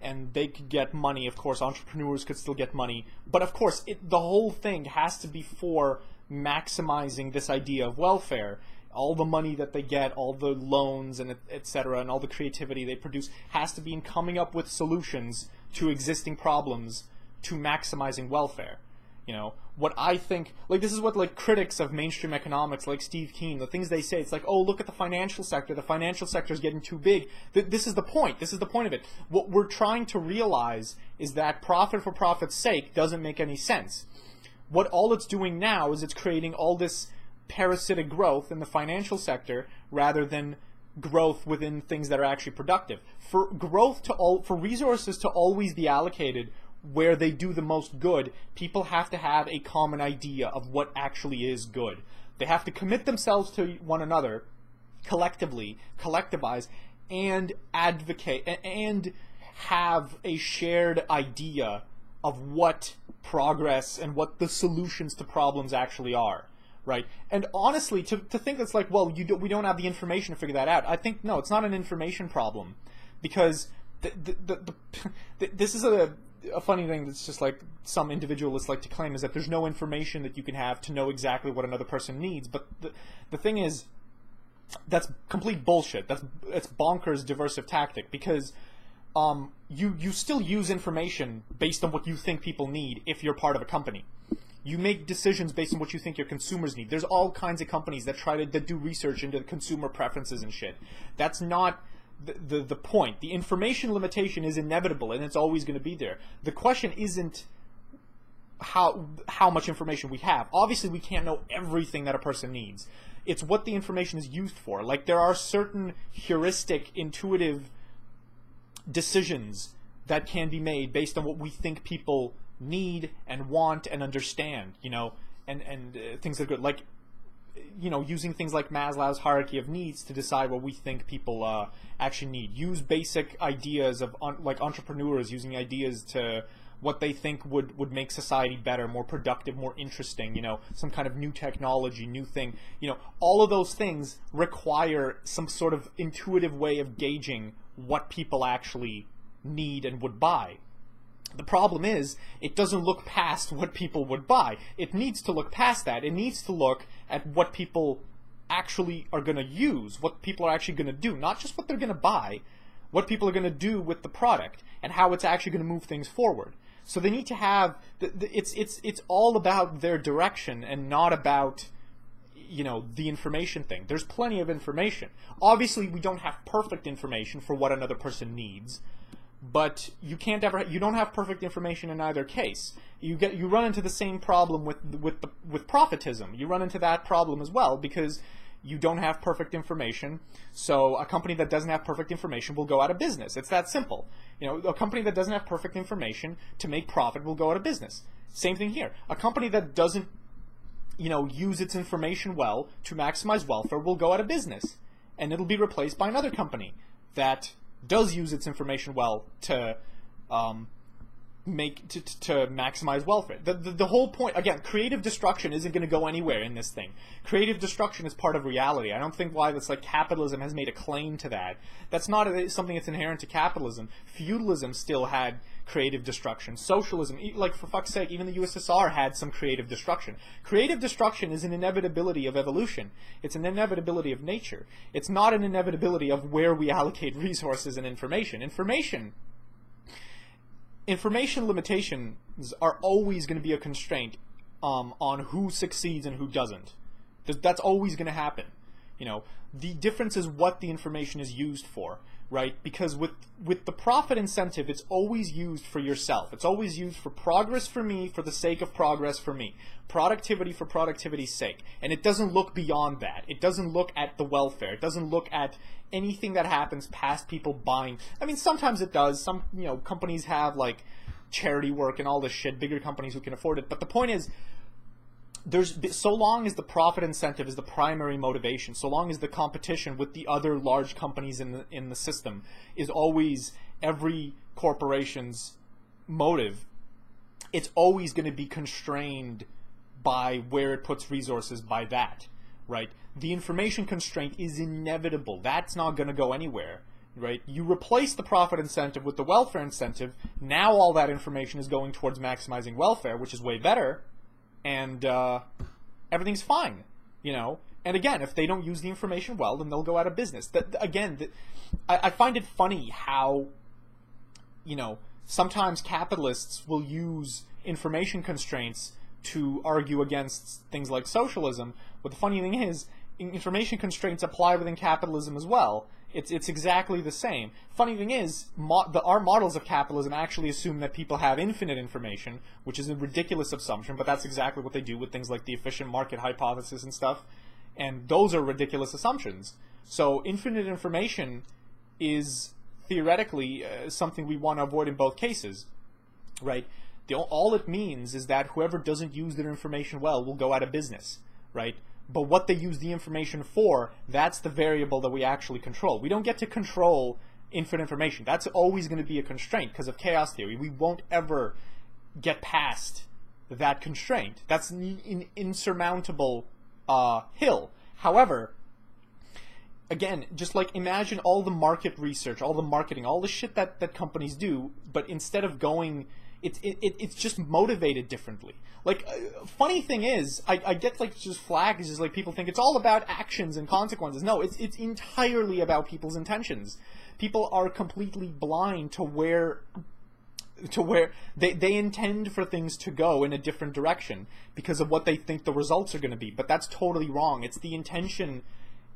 A: And they could get money. Of course, entrepreneurs could still get money, but of course, the whole thing has to be for maximizing this idea of welfare. All the money that they get, all the loans and etc., and all the creativity they produce has to be in coming up with solutions to existing problems to maximizing welfare. What I think, like, this is what, like, critics of mainstream economics, like Steve Keen, the things they say, it's like, oh, look at the financial sector. The financial sector is getting too big. This is the point. This is the point of it. What we're trying to realize is that profit for profit's sake doesn't make any sense. What all it's doing now is it's creating all this parasitic growth in the financial sector rather than growth within things that are actually productive. For resources to always be allocated where they do the most good, people have to have a common idea of what actually is good. They have to commit themselves to one another collectively, collectivize, and advocate, and have a shared idea of what progress and what the solutions to problems actually are. Right? And honestly, to think it's like, well, we don't have the information to figure that out. I think, no, it's not an information problem, because this is a funny thing that's just like some individualists like to claim, is that there's no information that you can have to know exactly what another person needs. But the thing is, that's complete bullshit. It's bonkers diversive tactic, because you still use information based on what you think people need if you're part of a company. You make decisions based on what you think your consumers need. There's all kinds of companies that do research into consumer preferences and shit. That's not the point. The information limitation is inevitable, and it's always going to be there. The question isn't how much information we have. Obviously, we can't know everything that a person needs. It's what the information is used for. Like, there are certain heuristic, intuitive decisions that can be made based on what we think people need and want and understand, and things that are good, like, using things like Maslow's hierarchy of needs to decide what we think people actually need. Use basic ideas of like entrepreneurs using ideas to what they think would make society better, more productive, more interesting, some kind of new technology, new thing. All of those things require some sort of intuitive way of gauging what people actually need and would buy. The problem is, it doesn't look past what people would buy. It needs to look past that. It needs to look at what people actually are going to use, what people are actually going to do, not just what they're going to buy, what people are going to do with the product, and how it's actually going to move things forward. So they need to have, it's all about their direction and not about, the information thing. There's plenty of information. Obviously, we don't have perfect information for what another person needs, but you don't have perfect information in either case. You run into the same problem with profitism. You run into that problem as well, because you don't have perfect information. So a company that doesn't have perfect information will go out of business. It's that simple. A company that doesn't have perfect information to make profit will go out of business. Same thing here. A company that doesn't use its information well to maximize welfare will go out of business, and it'll be replaced by another company that does use its information well to maximize welfare. The whole point, again, creative destruction isn't going to go anywhere in this thing. Creative destruction is part of reality. I don't think why that's like capitalism has made a claim to that. That's not something that's inherent to capitalism. Feudalism still had creative destruction. Socialism, like for fuck's sake, even the USSR had some creative destruction. Creative destruction is an inevitability of evolution. It's an inevitability of nature. It's not an inevitability of where we allocate resources and information. Information limitations are always going to be a constraint on who succeeds and who doesn't. That's always going to happen. You know, the difference is what the information is used for, right? Because with the profit incentive, it's always used for yourself. It's always used for progress for me, for the sake of progress for me. Productivity for productivity's sake. And it doesn't look beyond that. It doesn't look at the welfare. It doesn't look at anything that happens past people buying. I mean, sometimes it does. Some, companies have like charity work and all this shit, bigger companies who can afford it. But the point is, so long as the profit incentive is the primary motivation, so long as the competition with the other large companies in the system is always every corporation's motive, it's always going to be constrained by where it puts resources by that, right? The information constraint is inevitable. That's not going to go anywhere, right? You replace the profit incentive with the welfare incentive. Now all that information is going towards maximizing welfare, which is way better. And everything's fine, And again, if they don't use the information well, then they'll go out of business. I find it funny how, sometimes capitalists will use information constraints to argue against things like socialism. But the funny thing is, information constraints apply within capitalism as well. It's exactly the same. Funny thing is, our models of capitalism actually assume that people have infinite information, which is a ridiculous assumption, but that's exactly what they do with things like the efficient market hypothesis and stuff. And those are ridiculous assumptions. So infinite information is theoretically something we want to avoid in both cases, right? All it means is that whoever doesn't use their information well will go out of business, right? But what they use the information for, that's the variable that we actually control. We don't get to control infinite information. That's always going to be a constraint because of chaos theory. We won't ever get past that constraint. That's an insurmountable hill. However, again, just like imagine all the market research, all the marketing, all the shit that companies do, but instead of going... It's just motivated differently. Like, funny thing is, I get like just flags, just like people think it's all about actions and consequences. No, it's entirely about people's intentions. People are completely blind to where they intend for things to go in a different direction because of what they think the results are going to be. But that's totally wrong. It's the intention.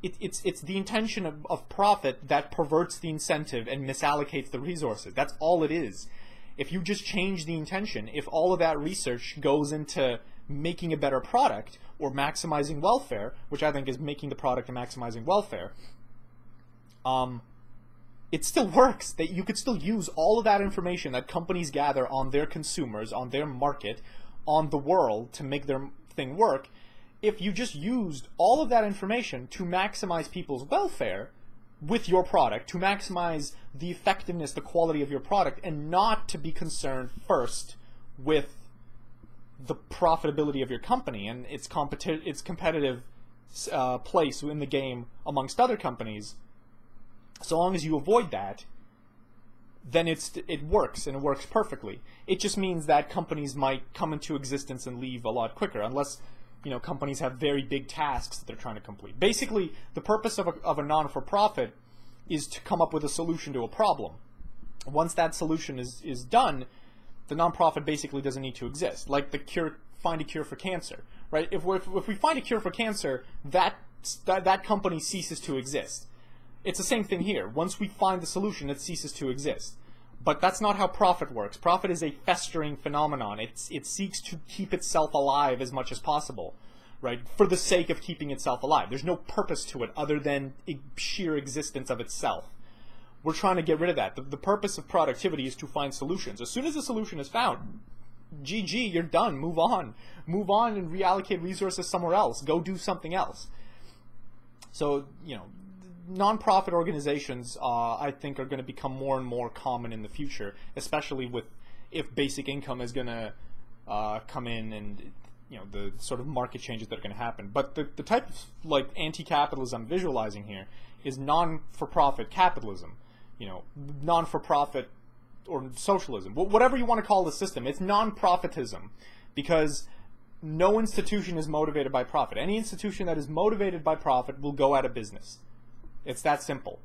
A: It's the intention of profit that perverts the incentive and misallocates the resources. That's all it is. If you just change the intention, if all of that research goes into making a better product or maximizing welfare, which I think is making the product and maximizing welfare, it still works. That you could still use all of that information that companies gather on their consumers, on their market, on the world to make their thing work. If you just used all of that information to maximize people's welfare with your product, to maximize the effectiveness, the quality of your product, and not to be concerned first with the profitability of your company and its competitive place in the game amongst other companies, so long as you avoid that, then it works, and it works perfectly. It just means that companies might come into existence and leave a lot quicker, unless companies have very big tasks that they're trying to complete. Basically, the purpose of a non-for-profit is to come up with a solution to a problem. Once that solution is done, the non-profit basically doesn't need to exist. Like find a cure for cancer, right? If we find a cure for cancer, that company ceases to exist. It's the same thing here. Once we find the solution, it ceases to exist. But that's not how profit works. Profit is a festering phenomenon. It seeks to keep itself alive as much as possible, right? For the sake of keeping itself alive. There's no purpose to it other than sheer existence of itself. We're trying to get rid of that. The purpose of productivity is to find solutions. As soon as a solution is found, GG, you're done. Move on. Move on and reallocate resources somewhere else. Go do something else. So, non-profit organizations, I think, are going to become more and more common in the future, especially with if basic income is going to come in and, you know, the sort of market changes that are going to happen. But the type of, like, anti-capitalism I'm visualizing here is non-for-profit capitalism, you know, non-for-profit or socialism, whatever you want to call the system. It's non-profitism, because no institution is motivated by profit. Any institution that is motivated by profit will go out of business. It's that simple.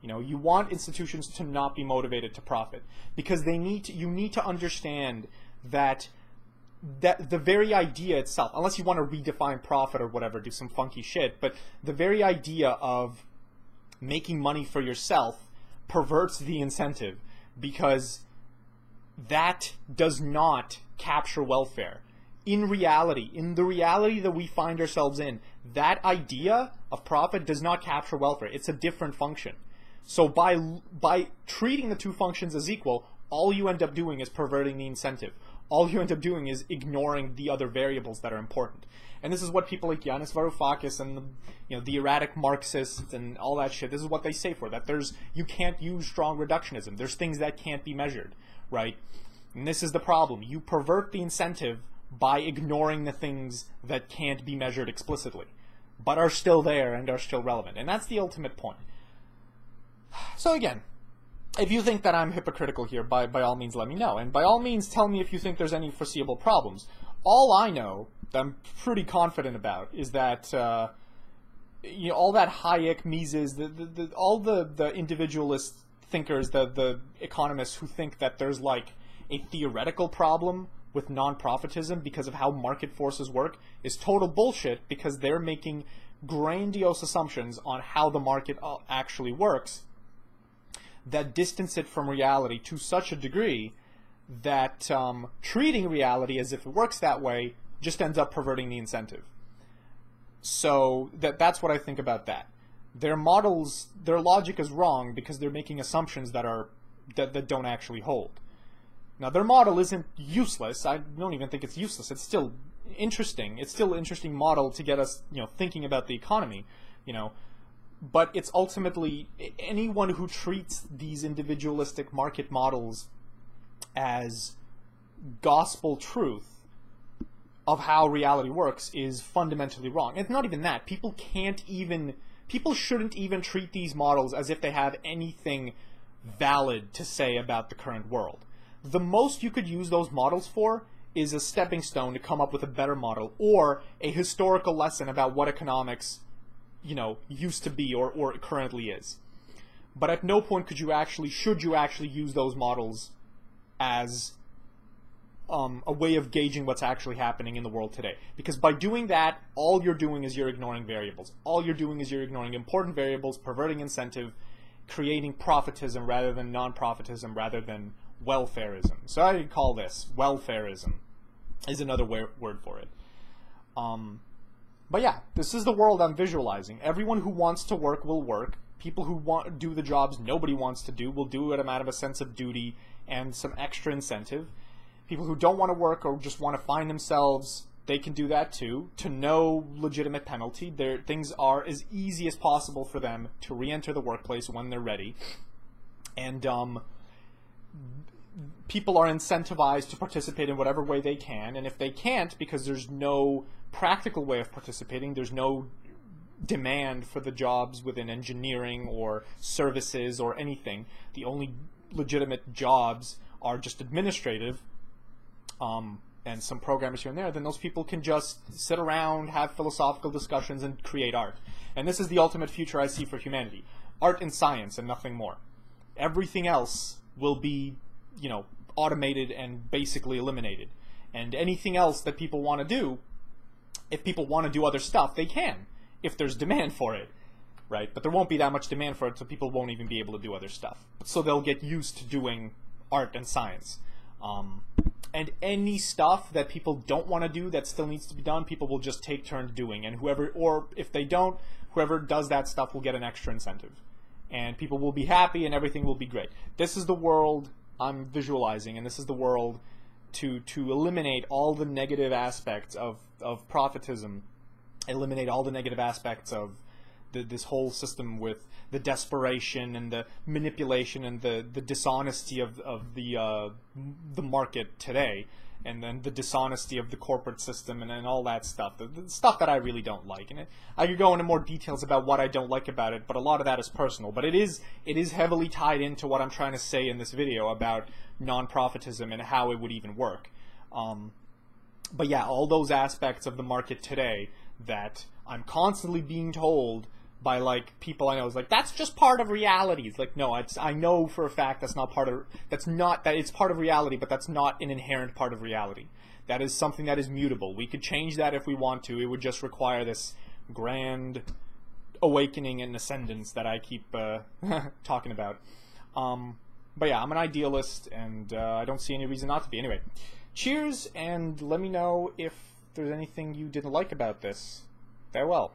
A: You know, you want institutions to not be motivated to profit, because they need to, you need to understand that the very idea itself, unless you want to redefine profit or whatever, do some funky shit, but the very idea of making money for yourself perverts the incentive, because that does not capture welfare. In reality, in the reality that we find ourselves in, that idea of profit does not capture welfare. It's a different function. So by treating the two functions as equal, all you end up doing is perverting the incentive. All you end up doing is ignoring the other variables that are important. And this is what people like Yanis Varoufakis and the, you know, the erratic Marxists and all that shit, this is what they say for that. You can't use strong reductionism. There's things that can't be measured, right? And this is the problem. You pervert the incentive by ignoring the things that can't be measured explicitly, but are still there and are still relevant. And that's the ultimate point. So again, if you think that I'm hypocritical here, by all means let me know. And by all means tell me if you think there's any foreseeable problems. All I know, that I'm pretty confident about, is that you know, all that Hayek, Mises, all the individualist thinkers, the economists who think that there's like a theoretical problem with non-profitism because of how market forces work is total bullshit, because they're making grandiose assumptions on how the market actually works that distance it from reality to such a degree that treating reality as if it works that way just ends up perverting the incentive. So that's what I think about that. Their models, their logic is wrong because they're making assumptions that don't actually hold. Now, their model isn't useless. I don't even think it's useless. It's still interesting. It's still an interesting model to get us, you know, thinking about the economy, you know. But it's ultimately, anyone who treats these individualistic market models as gospel truth of how reality works is fundamentally wrong. And it's not even that. People shouldn't even treat these models as if they have anything valid to say about the current world. The most you could use those models for is a stepping stone to come up with a better model, or a historical lesson about what economics, you know, used to be or currently is. But at no point should you actually use those models as a way of gauging what's actually happening in the world today. Because by doing that, all you're doing is you're ignoring variables. All you're doing is you're ignoring important variables, perverting incentive, creating profitism rather than non-profitism, rather than welfarism. So I call this welfarism, is another word for it. But yeah, this is the world I'm visualizing. Everyone who wants to work will work. People who want to do the jobs nobody wants to do will do it out of a sense of duty and some extra incentive. People who don't want to work or just want to find themselves, they can do that too, to no legitimate penalty. Things are as easy as possible for them to re-enter the workplace when they're ready. And people are incentivized to participate in whatever way they can, and if they can't, because there's no practical way of participating, there's no demand for the jobs within engineering or services or anything, the only legitimate jobs are just administrative, and some programmers here and there, then those people can just sit around, have philosophical discussions, and create art. And this is the ultimate future I see for humanity. Art and science and nothing more. Everything else will be, you know, automated and basically eliminated. And anything else that people want to do, if people want to do other stuff, they can, if there's demand for it, right? But there won't be that much demand for it, so people won't even be able to do other stuff. So they'll get used to doing art and science. And any stuff that people don't want to do that still needs to be done, people will just take turns doing. And or if they don't, whoever does that stuff will get an extra incentive. And people will be happy and everything will be great. This is the world I'm visualizing, and this is the world to eliminate all the negative aspects of profitism, eliminate all the negative aspects of this whole system with the desperation and the manipulation and the dishonesty of the market today, and then the dishonesty of the corporate system and all that stuff, the stuff that I really don't like. And I could go into more details about what I don't like about it, but a lot of that is personal. But it is heavily tied into what I'm trying to say in this video about non-profitism and how it would even work. But yeah, all those aspects of the market today that I'm constantly being told by like people I know is like, that's just part of reality. It's like, no, I know for a fact that it's part of reality, but that's not an inherent part of reality. That is something that is mutable. We could change that if we want to. It would just require this grand awakening and ascendance that I keep talking about. But yeah, I'm an idealist, and I don't see any reason not to be. Anyway, cheers, and let me know if there's anything you didn't like about this. Farewell.